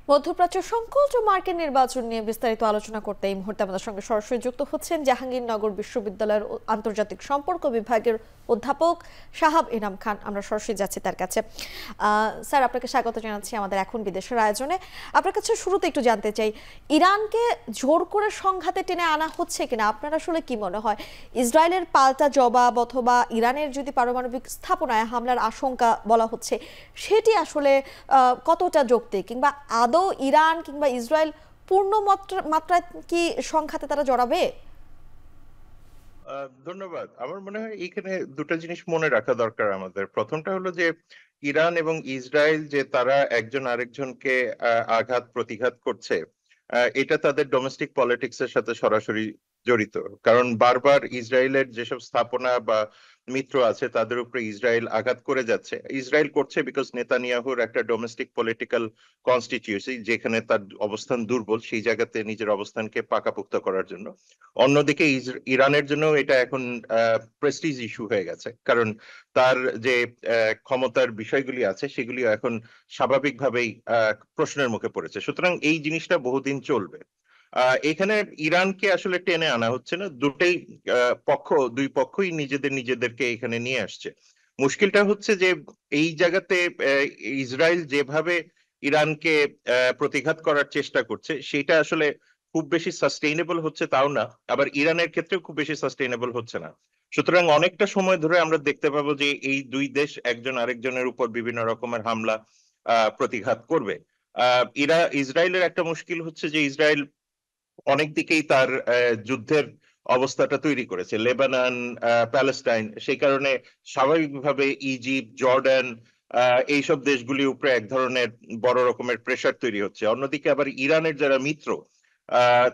মধ্যপ্রাচ্য সংকট ও মার্কিন নির্বাচন নিয়ে বিস্তারিত আলোচনা করতে এই মুহূর্তে আমাদের সঙ্গে সরাসরি যুক্ত হচ্ছেন জাহাঙ্গীরনগর বিশ্ববিদ্যালয়ের আন্তর্জাতিক সম্পর্ক বিভাগের অধ্যাপক শাহাব ইনাম খান। আমরা সরাসরি যাচ্ছি তার কাছে। স্যার, আপনাকে স্বাগত জানাচ্ছি আমাদের এখন বিদেশের আয়োজনে। আপনার কাছে শুরুতে একটু জানতে চাই, ইরানকে জোর করে সংঘাতে টেনে আনা হচ্ছে কিনা? আপনার আসলে কি মনে হয়, ইসরায়েলের পাল্টা জবাব অথবা ইরানের যদি পারমাণবিক স্থাপনায় হামলার আশঙ্কা বলা হচ্ছে, সেটি আসলে কতটা যৌক্তিক, কিংবা আদৌ ইরান কিংবা ইসরায়েল পূর্ণ মাত্রায় কি সংঘাতে তারা জড়াবে? ধন্যবাদ। আমার মনে হয় এইখানে দুটো জিনিস মনে রাখা দরকার আমাদের। প্রথমটা হলো যে ইরান এবং ইসরায়েল যে তারা একজন আরেকজনকে আঘাত প্রতিঘাত করছে, এটা তাদের ডোমেস্টিক পলিটিক্স এর সাথে সরাসরি জড়িত। কারণ বারবার ইসরায়েলের যেসব স্থাপনা বা মিত্র আছে তাদের উপরে ইসরায়েল আঘাত করে যাচ্ছে। ইসরায়েল করছে বিকজ নেতানিয়াহুর একটা ডোমেস্টিক পলিটিক্যাল কনস্টিটিউশন যেখানে তার অবস্থান দুর্বল, সেই জায়গাতে নিজের অবস্থানকে পাকাপোক্ত করার জন্য। অন্যদিকে ইরানের জন্য এটা এখন প্রেস্টিজ ইস্যু হয়ে গেছে, কারণ তার যে ক্ষমতার বিষয়গুলি আছে সেগুলি এখন স্বাভাবিকভাবেই প্রশ্নের মুখে পড়েছে। সুতরাং এই জিনিসটা বহুদিন চলবে। এখানে ইরানকে আসলে টেনে আনা হচ্ছে না, দুই পক্ষই নিজেদেরকে এখানে নিয়ে আসছে। মুশকিলটা হচ্ছে যে এই জায়গাতে ইসরায়েল যেভাবে ইরানকে প্রতিঘাত করার চেষ্টা করছে সেটা আসলে খুব বেশি সাস্টেইনেবল হচ্ছে তাও না, আবার ইরানের ক্ষেত্রেও খুব বেশি সাস্টেইনেবল হচ্ছে না। সুতরাং অনেকটা সময় ধরে আমরা দেখতে পাবো যে এই দুই দেশ একজন আরেকজনের উপর বিভিন্ন রকমের হামলা প্রতিঘাত করবে। ইসরায়েলের একটা মুশকিল হচ্ছে যে ইসরায়েল অনেক দিকেই তার যুদ্ধের অবস্থাটা তৈরি করেছে, লেবানন, প্যালেস্টাইন। সেই কারণে স্বাভাবিকভাবে ইজিপ্ট, জর্ডান, এইসব দেশগুলির উপরে এক ধরনের বড় রকমের প্রেসার তৈরি হচ্ছে। অন্যদিকে আবার ইরানের যারা মিত্র,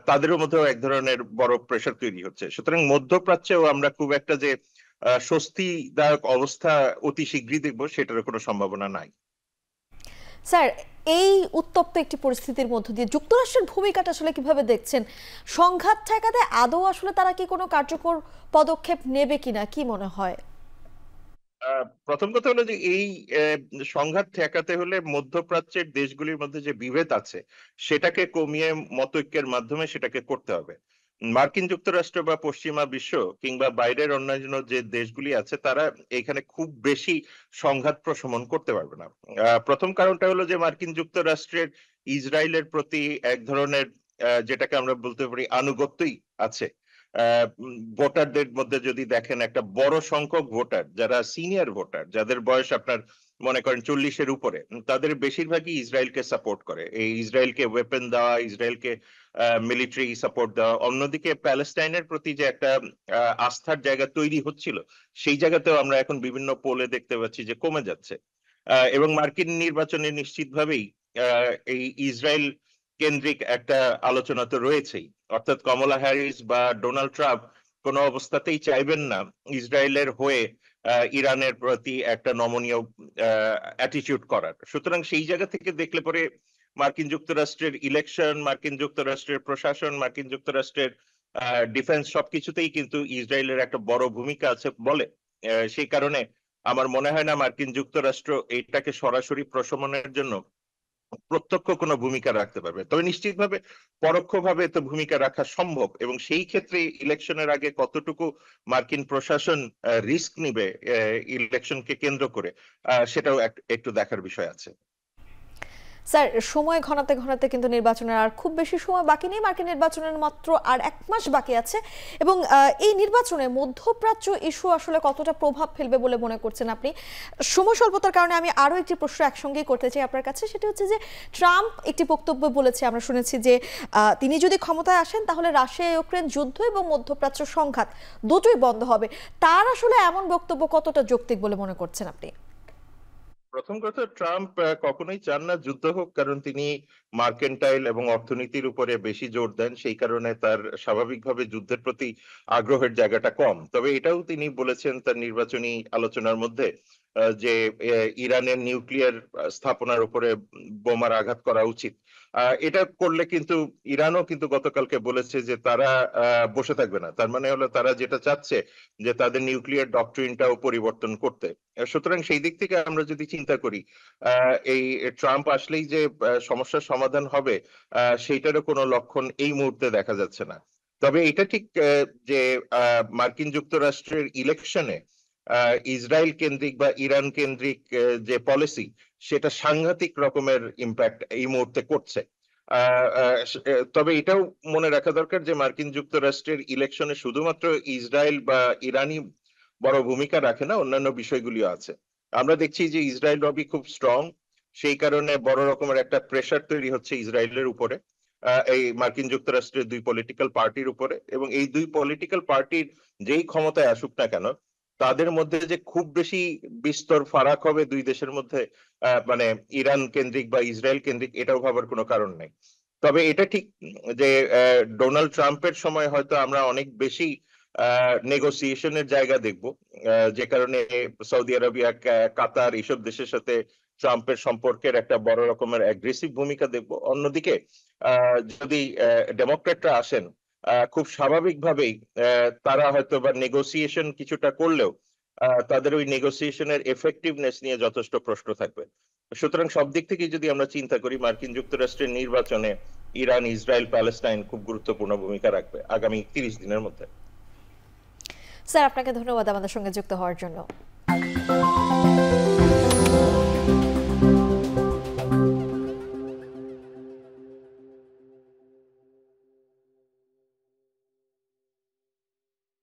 তাদেরও মধ্যেও এক ধরনের বড় প্রেসার তৈরি হচ্ছে। সুতরাং মধ্যপ্রাচ্যেও আমরা খুব একটা যে স্বস্তিদায়ক অবস্থা অতি শীঘ্রই দেখবো সেটার কোনো সম্ভাবনা নাই। স্যার, এই উত্তপ্ত একটি পরিস্থিতির মধ্য দিয়ে যুক্তরাষ্ট্রের ভূমিকাটা আসলে কিভাবে দেখছেন? সংঘাত ঠেকাতে আদৌ আসলে তারা কি কোনো কার্যকর পদক্ষেপ নেবে কিনা, কি মনে হয়? প্রথম কথা হলো যে এই সংঘাত ঠেকাতে হলে মধ্যপ্রাচ্যের দেশগুলির মধ্যে যে বিভেদ আছে সেটাকে কমিয়ে মতৈক্যের মাধ্যমে সেটাকে করতে হবে। মার্কিন যুক্তরাষ্ট্র বা পশ্চিমা বিশ্ব কিংবা বাইরের অন্যান্য যে দেশগুলি আছে তারা এখানে খুব বেশি সংঘাত প্রশমন করতে পারবে না। প্রথম কারণটা হলো যে মার্কিন যুক্তরাষ্ট্রের ইসরায়েলের প্রতি এক ধরনের যেটাকে আমরা বলতে পারি আনুগত্যই আছে। ভোটারদের মধ্যে যদি দেখেন, একটা বড় সংখ্যক ভোটার যারা সিনিয়র ভোটার, যাদের বয়স আপনার মনে করেন 40-এর উপরে, তাদের বেশিরভাগই ইসরায়েলকে সাপোর্ট করে। এই ইসরায়েলকে ওয়েপন দেওয়া, ইসরায়েলকে মিলিটারি সাপোর্ট দেওয়া। অন্যদিকে প্যালেস্টাইনের প্রতি যে একটা আস্থার জায়গা তৈরি হচ্ছিল, সেই জায়গাতেও আমরা এখন বিভিন্ন পোলে দেখতে পাচ্ছি যে কমে যাচ্ছে। এবং মার্কিন নির্বাচনে নিশ্চিতভাবেই এই ইসরায়েল কেন্দ্রিক একটা আলোচনা তো রয়েছেই। অর্থাৎ কমলা হ্যারিস বা ডোনাল্ড ট্রাম্প কোনো অবস্থাতেই চাইবেন না ইসরায়েলের হয়ে ইরানের প্রতি একটা নমনীয় অ্যাটিটিউড করার। সুতরাং সেই জায়গা থেকে দেখলে পরে মার্কিন যুক্তরাষ্ট্রের ইলেকশন, মার্কিন যুক্তরাষ্ট্রের প্রশাসন, মার্কিন যুক্তরাষ্ট্রের ডিফেন্স সবকিছুতেই কিন্তু ইসরায়েলের একটা বড় ভূমিকা আছে বলে। সেই কারণে আমার মনে হয় না মার্কিন যুক্তরাষ্ট্র এটাকে সরাসরি প্রশমনের জন্য প্রত্যক্ষ কোনো ভূমিকা রাখতে পারবে। তবে নিশ্চিতভাবে পরোক্ষভাবে তো ভূমিকা রাখা সম্ভব, এবং সেই ক্ষেত্রে ইলেকশনের আগে কতটুকু মার্কিন প্রশাসন রিস্ক নিবে ইলেকশনকে কেন্দ্র করে, সেটাও একটু দেখার বিষয় আছে। স্যার, সময় ঘনাতে ঘনাতে কিন্তু নির্বাচনের আর খুব বেশি সময় বাকি নেই। মার্কিন নির্বাচনের মাত্র আর 1 মাস বাকি আছে, এবং এই নির্বাচনে মধ্যপ্রাচ্য ইস্যু আসলে কতটা প্রভাব ফেলবে বলে মনে করছেন আপনি? সময় স্বল্পতার কারণে আমি আরও একটি প্রশ্ন একসঙ্গেই করতে চাই আপনার কাছে। সেটি হচ্ছে যে, ট্রাম্প একটি বক্তব্য বলেছে, আমরা শুনেছি যে তিনি যদি ক্ষমতায় আসেন তাহলে রাশিয়া ইউক্রেন যুদ্ধ এবং মধ্যপ্রাচ্য সংঘাত দুটোই বন্ধ হবে। তার আসলে এমন বক্তব্য কতটা যৌক্তিক বলে মনে করছেন আপনি? প্রথম কথা, ট্রাম্প কখনোই চান না যুদ্ধ হোক, কারণ তিনি মার্কেন্টাইল এবং অর্থনীতির উপরে বেশি জোর দেন। সেই কারণে তার স্বাভাবিকভাবে যুদ্ধের প্রতি আগ্রহের জায়গাটা কম। তবে এটাও তিনি বলেছেন তার নির্বাচনী আলোচনার মধ্যে যে ইরানের নিউক্লিয়ার স্থাপনার উপরে বোমার আঘাত করা উচিত। এটা করলে কিন্তু ইরানও কিন্তু গতকালকে বলেছে যে তারা বসে থাকবে না। তার মানে হলো তারা যেটা চাচ্ছে যে তাদের নিউক্লিয়ার ডক্ট্রিনটাও পরিবর্তন করতে। সুতরাং সেই দিক থেকে আমরা যদি চিন্তা করি এই ট্রাম্প আসলেই যে সমস্যার সমাধান হবে সেইটারও কোনো লক্ষণ এই মুহূর্তে দেখা যাচ্ছে না। তবে এটা ঠিক যে মার্কিন যুক্তরাষ্ট্রের ইলেকশনে ইসরায়েল কেন্দ্রিক বা ইরান কেন্দ্রিক যে পলিসি সেটা সাংঘাতিক রকমের ইম্প্যাক্ট এই মুহূর্তে করছে। তবে এটাও মনে রাখা দরকার যে মার্কিন যুক্তরাষ্ট্রের ইলেকশনে শুধুমাত্র ইসরায়েল বা ইরানই বড় ভূমিকা রাখে না, অন্যান্য বিষয়গুলিও আছে। আমরা দেখছি যে ইসরায়েল লবি খুব স্ট্রং, সেই কারণে বড় রকমের একটা প্রেসার তৈরি হচ্ছে ইসরায়েলের উপরে, এই মার্কিন যুক্তরাষ্ট্রের দুই পলিটিক্যাল পার্টির উপরে, এবং এই দুই পলিটিক্যাল পার্টির যেই ক্ষমতায় আসুক না কেন তাদের মধ্যে যে খুব বেশি বিস্তর ফারাক হবে দুই দেশের মধ্যে, মানে ইরান কেন্দ্রিক বা ইসরায়েল কেন্দ্রিক, এটাও ভাবার কোনো কারণ নেই। তবে এটা ঠিক যে ডোনাল্ড ট্রাম্পের সময় হয়তো আমরা অনেক বেশি নেগোসিয়েশনের জায়গা দেখব, যে কারণে সৌদি আরবিয়া, কাতার এইসব দেশের সাথে ট্রাম্পের সম্পর্কের একটা বড় রকমের অ্যাগ্রেসিভ ভূমিকা দেখব। অন্যদিকে যদি ডেমোক্রেটরা আসেন খুব স্বাভাবিকভাবেই তারা হয়তো বা নেগোসিয়েশন কিছুটা করলেও তাদের ওই নেগোসিয়েশনের এফেক্টিভনেস নিয়ে যথেষ্ট প্রশ্ন থাকবে। সুতরাং সব দিক থেকে যদি আমরা চিন্তা করি মার্কিন যুক্তরাষ্ট্রের নির্বাচনে ইরান, ইসরায়েল, প্যালেস্টাইন খুব গুরুত্বপূর্ণ ভূমিকা রাখবে আগামী 30 দিনের মধ্যে। স্যার, আপনাকে ধন্যবাদ আমাদের সঙ্গে যুক্ত হওয়ার জন্য।